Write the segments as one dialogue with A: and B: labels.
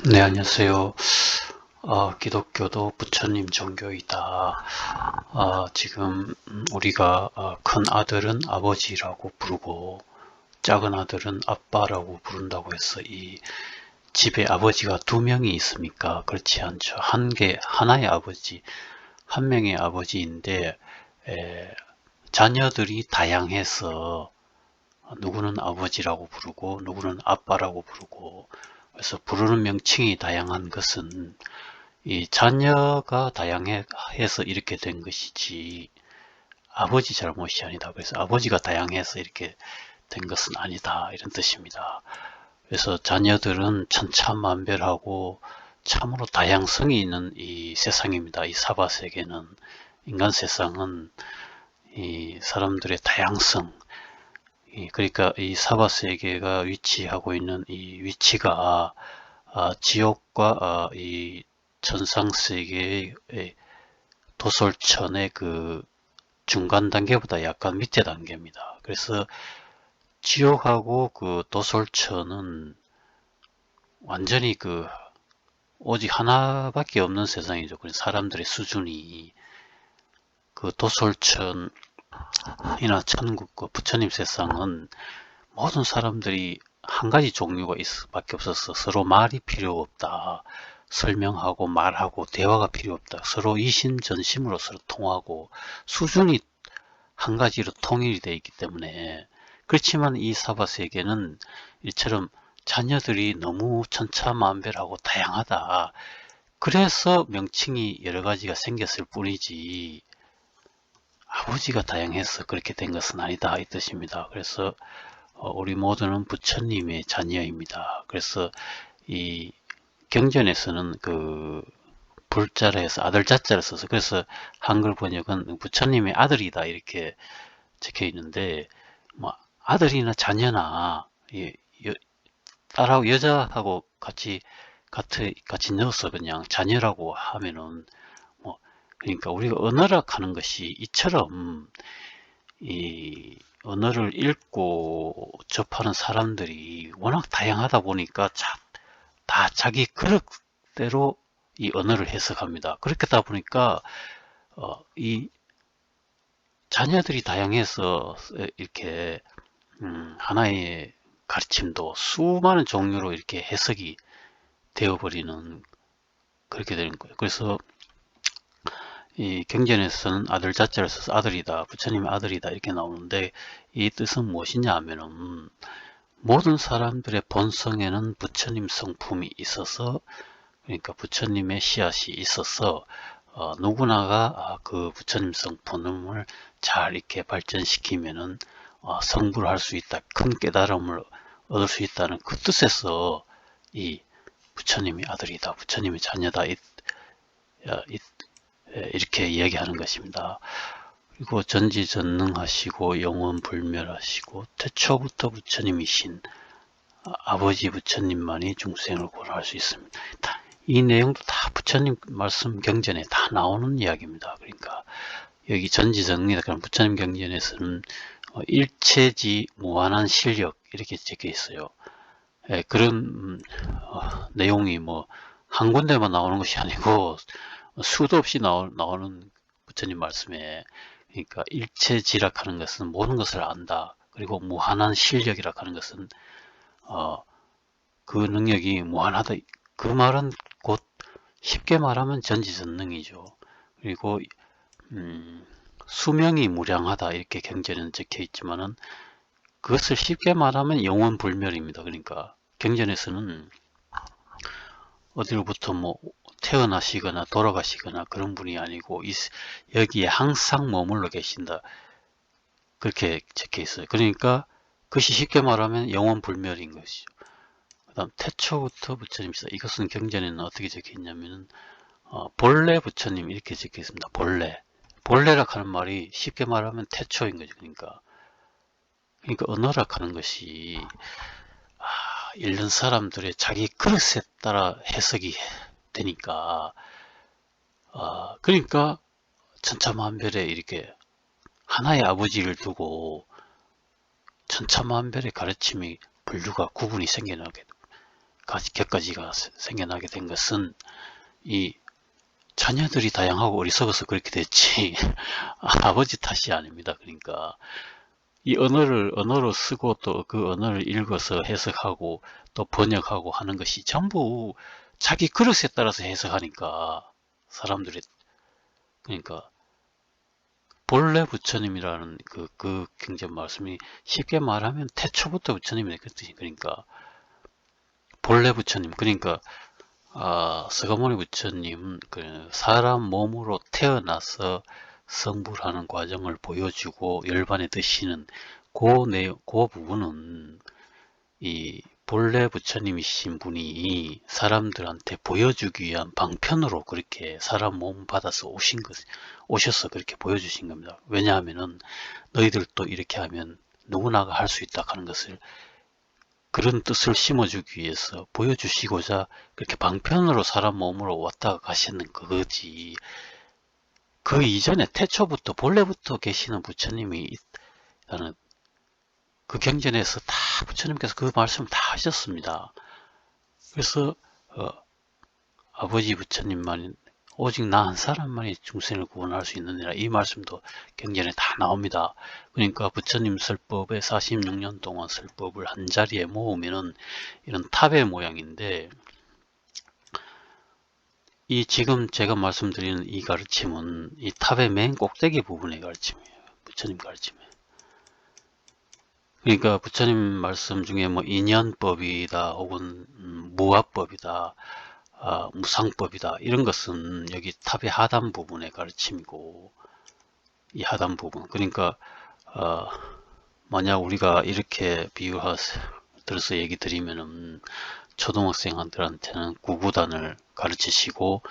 A: 네, 안녕하세요. 기독교도 부처님 종교이다. 지금 우리가 큰 아들은 아버지라고 부르고 작은 아들은 아빠라고 부른다고 해서 이 집에 아버지가 두 명이 있습니까? 그렇지 않죠. 하나의 아버지, 한 명의 아버지인데 자녀들이 다양해서 누구는 아버지라고 부르고 누구는 아빠라고 부르고, 그래서 부르는 명칭이 다양한 것은 이 자녀가 다양해서 이렇게 된 것이지 아버지 잘못이 아니다. 그래서 아버지가 다양해서 이렇게 된 것은 아니다, 이런 뜻입니다. 그래서 자녀들은 천차만별하고 참으로 다양성이 있는 이 세상입니다. 이 사바 세계는, 인간 세상은 이 사람들의 다양성, 그러니까 이 사바 세계가 위치하고 있는 이 위치가 지옥과 이 천상 세계의 도솔천의 그 중간 단계보다 약간 밑에 단계입니다. 그래서 지옥하고 그 도솔천은 완전히 그 오직 하나밖에 없는 세상이죠. 그래서 사람들의 수준이 그 도솔천이나 천국, 그 부처님 세상은 모든 사람들이 한 가지 종류가 밖에 없어서 서로 말이 필요 없다. 설명하고 말하고 대화가 필요 없다. 서로 이심전심으로 서로 통하고 수준이 한 가지로 통일이 되어 있기 때문에. 그렇지만 이 사바 세계는 이처럼 자녀들이 너무 천차만별하고 다양하다. 그래서 명칭이 여러 가지가 생겼을 뿐이지 아버지가 다양해서 그렇게 된 것은 아니다, 이 뜻입니다. 그래서 우리 모두는 부처님의 자녀입니다. 그래서 이 경전에서는 그 불자를 해서 아들 자자를 써서, 그래서 한글 번역은 부처님의 아들이다 이렇게 적혀 있는데, 뭐 아들이나 자녀나 딸하고 여자하고 같이 넣어서 그냥 자녀라고 하면은 뭐, 그러니까 우리가 언어락 하는 것이 이처럼 이 언어를 읽고 접하는 사람들이 워낙 다양하다 보니까 다 자기 그릇대로 이 언어를 해석합니다. 그렇게 하다 보니까 이 자녀들이 다양해서 이렇게 하나의 가르침도 수많은 종류로 이렇게 해석이 되어버리는, 그렇게 되는 거예요. 그래서 이 경전에서는 아들 자자를 써서 아들이다, 부처님의 아들이다 이렇게 나오는데, 이 뜻은 무엇이냐 하면은 모든 사람들의 본성에는 부처님 성품이 있어서, 그러니까 부처님의 씨앗이 있어서 누구나가 그 부처님 성품을 잘 이렇게 발전시키면은 성불을 할 수 있다, 큰 깨달음을 얻을 수 있다는 그 뜻에서 이 부처님의 아들이다, 부처님의 자녀다, 이렇게 이야기하는 것입니다. 그리고 전지전능하시고 영원불멸하시고 태초부터 부처님이신 아버지 부처님만이 중생을 구원할 수 있습니다. 이 내용도 다 부처님 말씀 경전에 다 나오는 이야기입니다. 그러니까 여기 전지전능이다 그럼 부처님 경전에서는 일체지 무한한 실력 이렇게 적혀 있어요. 그런 내용이 뭐 한 군데만 나오는 것이 아니고 수도 없이 나오는 부처님 말씀에, 그러니까 일체지락 하는 것은 모든 것을 안다. 그리고 무한한 실력이라 하는 것은 그 능력이 무한하다. 그 말은 곧 쉽게 말하면 전지전능이죠. 그리고 수명이 무량하다 이렇게 경전에는 적혀 있지만은 그것을 쉽게 말하면 영원불멸입니다. 그러니까 경전에서는 어디로부터 뭐 태어나시거나 돌아가시거나 그런 분이 아니고 여기에 항상 머물러 계신다, 그렇게 적혀 있어요. 그러니까 그것이 쉽게 말하면 영원불멸인 것이죠. 그 다음 태초부터 부처님이시다. 이것은 경전에는 어떻게 적혀 있냐면은 본래 부처님 이렇게 적혀 있습니다. 본래라 하는 말이 쉽게 말하면 태초인 거죠. 그러니까 언어라 하는 것이 읽는 사람들의 자기 그릇에 따라 해석이 되니까, 그러니까 천차만별에 이렇게 하나의 아버지를 두고 천차만별의 가르침이 분류가 구분이 생겨나게 됩니다. 격가지가 생겨나게 된 것은 이 자녀들이 다양하고 어리석어서 그렇게 됐지 아버지 탓이 아닙니다. 그러니까 이 언어로 쓰고 또 그 언어를 읽어서 해석하고 또 번역하고 하는 것이 전부 자기 그릇에 따라서 해석하니까 사람들이 그러니까 본래 부처님이라는 그 굉장히 말씀이 쉽게 말하면 태초부터 부처님이네 그 뜻이 그러니까 본래 부처님 그러니까 서가모니 부처님 그 사람 몸으로 태어나서 성불하는 과정을 보여주고 열반에 드시는 그 부분은 이 본래 부처님이신 분이 사람들한테 보여주기 위한 방편으로 그렇게 사람 몸 받아서 오셔서 그렇게 보여주신 겁니다. 왜냐하면은 너희들도 이렇게 하면 누구나가 할 수 있다 하는 것을 그런 뜻을 심어주기 위해서 보여주시고자 그렇게 방편으로 사람 몸으로 왔다 가시는 그거지. 그 이전에 태초부터 본래부터 계시는 부처님이 있다는 그 경전에서 다 부처님께서 그 말씀을 다 하셨습니다. 그래서 아버지 부처님만이 오직 나 한 사람만이 중생을 구원할 수 있느니라 이 말씀도 경전에 다 나옵니다. 그러니까 부처님 설법에 46년 동안 설법을 한 자리에 모으면은 이런 탑의 모양인데 이 지금 제가 말씀드리는 이 가르침은 이 탑의 맨 꼭대기 부분의 가르침이에요. 부처님 가르침이에요. 그러니까 부처님 말씀 중에 뭐 인연법이다 혹은 무아법이다 무상법이다 이런 것은 여기 탑의 하단 부분의 가르침이고 이 하단 부분 그러니까 만약 우리가 이렇게 들어서 얘기 드리면은 초등학생들한테는 구구단을 가르치시고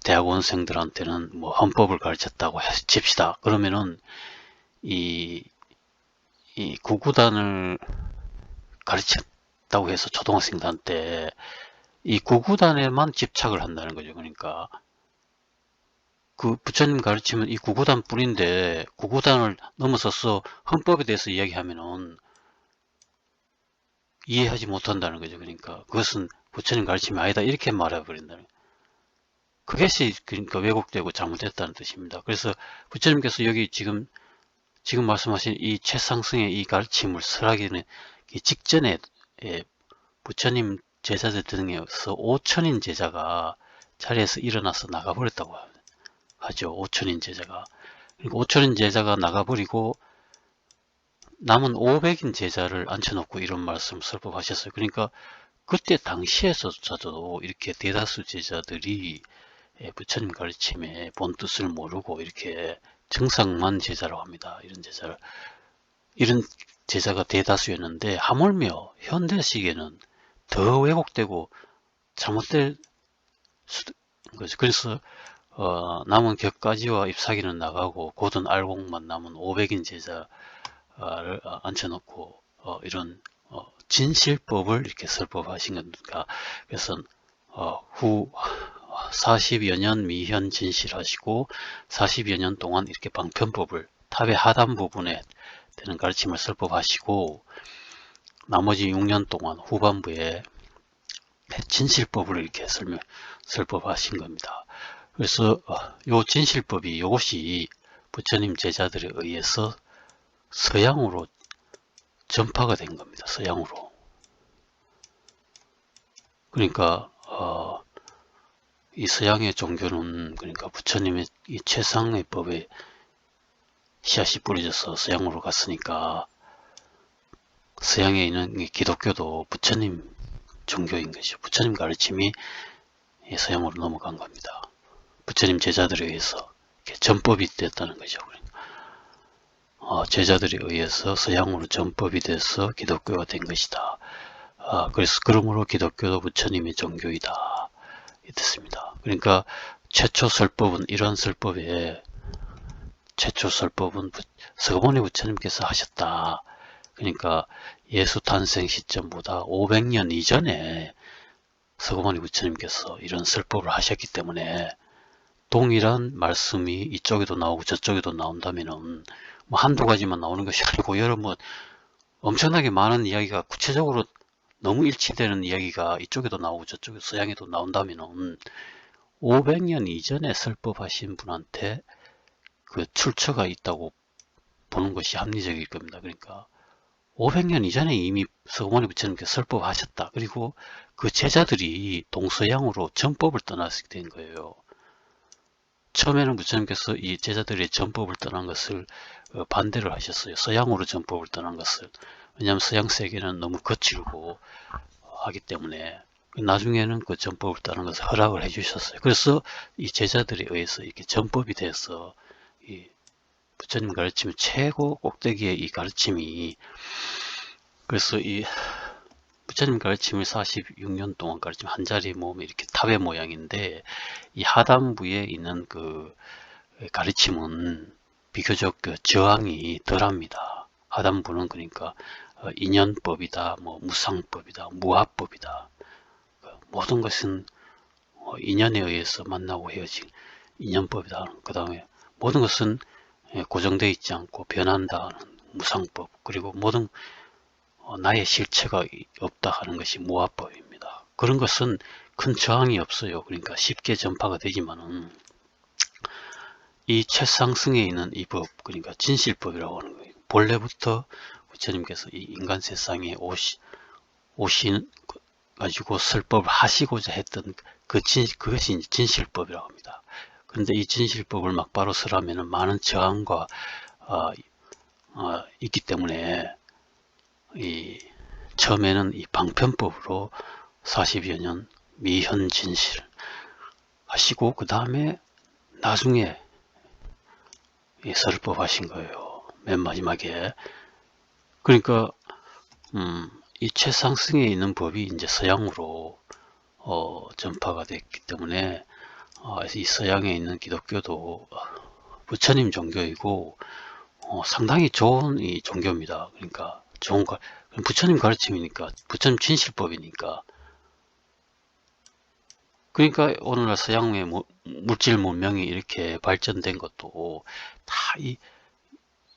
A: 대학원생들한테는 뭐 헌법을 가르쳤다고 칩시다. 그러면은 이 구구단을 가르쳤다고 해서 초등학생들한테 이 구구단에만 집착을 한다는 거죠. 그러니까 그 부처님 가르치면 이 구구단 뿐인데 구구단을 넘어서서 헌법에 대해서 이야기하면은 이해하지 못한다는 거죠. 그러니까 그것은 부처님 가르침이 아니다 이렇게 말해버린다는 거예요. 그것이 그러니까 왜곡되고 잘못됐다는 뜻입니다. 그래서 부처님께서 여기 지금 말씀하신 이 최상승의 이 가르침을 설하기는 직전에 부처님 제자들 등에서 5천인 제자가 자리에서 일어나서 나가버렸다고 하죠. 5천인 제자가. 그러니까 5천인 제자가 나가버리고 남은 500인 제자를 앉혀놓고 이런 말씀 설법하셨어요. 그러니까 그때 당시에서조차도 이렇게 대다수 제자들이 부처님 가르침의 본 뜻을 모르고 이렇게 정상만 제자라고 합니다. 이런 제자가 대다수였는데 하물며 현대식에는 더 왜곡되고 잘못된 거죠. 그래서 남은 격가지와 잎사귀는 나가고 고든 알곡만 남은 500인 제자를 앉혀놓고 이런 진실법을 이렇게 설법하신 겁니다. 그래서 후 40여 년 미현 진실하시고 40여 년 동안 이렇게 방편법을 탑의 하단 부분에 되는 가르침을 설법하시고 나머지 6년 동안 후반부에 진실법을 이렇게 설법하신 겁니다. 그래서 요 진실법이 이것이 부처님 제자들에 의해서 서양으로 전파가 된 겁니다. 서양으로. 그러니까 이 서양의 종교는 그러니까 부처님의 이 최상의 법에 씨앗이 뿌려져서 서양으로 갔으니까 서양에 있는 기독교도 부처님 종교인 것이죠. 부처님 가르침이 서양으로 넘어간 겁니다. 부처님 제자들에 의해서 전법이 됐다는 거죠. 제자들에 의해서 서양으로 전법이 돼서 기독교가 된 것이다. 그래서 그러므로 기독교도 부처님의 종교이다. 이 뜻입니다. 그러니까 최초 설법은 이런 설법에 최초 설법은 서가모니 부처님께서 하셨다. 그러니까 예수 탄생 시점보다 500년 이전에 서가모니 부처님께서 이런 설법을 하셨기 때문에 동일한 말씀이 이쪽에도 나오고 저쪽에도 나온다면은 뭐 한두 가지만 나오는 것이 아니고 여러 뭐 엄청나게 많은 이야기가 구체적으로 너무 일치되는 이야기가 이쪽에도 나오고 저쪽에 서양에도 나온다면은 500년 이전에 설법하신 분한테 그 출처가 있다고 보는 것이 합리적일 겁니다. 그러니까 500년 이전에 이미 서구머니 부처님께서 설법하셨다. 그리고 그 제자들이 동서양으로 전법을 떠났게 된 거예요. 처음에는 부처님께서 이 제자들의 전법을 떠난 것을 반대를 하셨어요. 서양으로 전법을 떠난 것을. 왜냐하면 서양 세계는 너무 거칠고 하기 때문에 나중에는 그 전법을 떠난 것을 허락을 해주셨어요. 그래서 이 제자들에 의해서 이렇게 전법이 돼서 이 부처님 가르침의 최고 꼭대기의 이 가르침이, 그래서 이 부처님 가르침을 46년 동안 가르침 한 자리 모으면 이렇게 탑의 모양인데, 이 하단부에 있는 그 가르침은 비교적 그 저항이 덜합니다. 하단부는 그러니까 인연법이다, 뭐 무상법이다, 무합법이다. 모든 것은 인연에 의해서 만나고 헤어진 인연법이다. 그 다음에 모든 것은 고정되어 있지 않고 변한다 하는 무상법, 그리고 모든 나의 실체가 없다 하는 것이 무합법입니다. 그런 것은 큰 저항이 없어요. 그러니까 쉽게 전파가 되지만은 이 최상승에 있는 이 법, 그러니까 진실법이라고 하는 거예요. 본래부터 부처님께서 이 인간 세상에 오신 가지고 설법을 하시고자 했던 그것이 이제 진실법이라고 합니다. 그런데 이 진실법을 막바로 설하면은 많은 저항과 있기 때문에 처음에는 이 방편법으로 40여 년 미현 진실 하시고, 그 다음에 나중에 설법 하신 거예요. 맨 마지막에. 그러니까 이 최상승에 있는 법이 이제 서양으로 전파가 됐기 때문에 이 서양에 있는 기독교도 부처님 종교이고 상당히 좋은 이 종교입니다. 그러니까 좋은 걸, 부처님 가르침이니까, 부처님 진실법이니까. 그러니까 오늘날 서양의 물질 문명이 이렇게 발전된 것도 다 이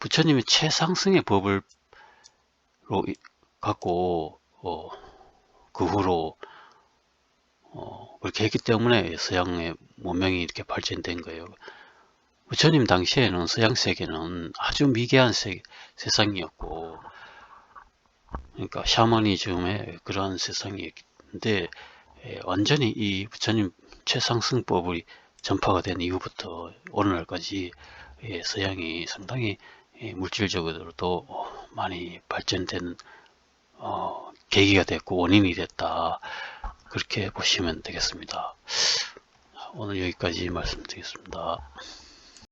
A: 부처님의 최상승의 법을 갖고 그 후로 그렇게 했기 때문에 서양의 문명이 이렇게 발전된 거예요. 부처님 당시에는 서양 세계는 아주 미개한 세상이었고, 그러니까 샤머니즘의 그런 세상이었는데, 완전히 이 부처님 최상승법이 전파가 된 이후부터 오늘날까지 서양이 상당히 물질적으로도 많이 발전된 계기가 됐고 원인이 됐다, 그렇게 보시면 되겠습니다. 오늘 여기까지 말씀드리겠습니다.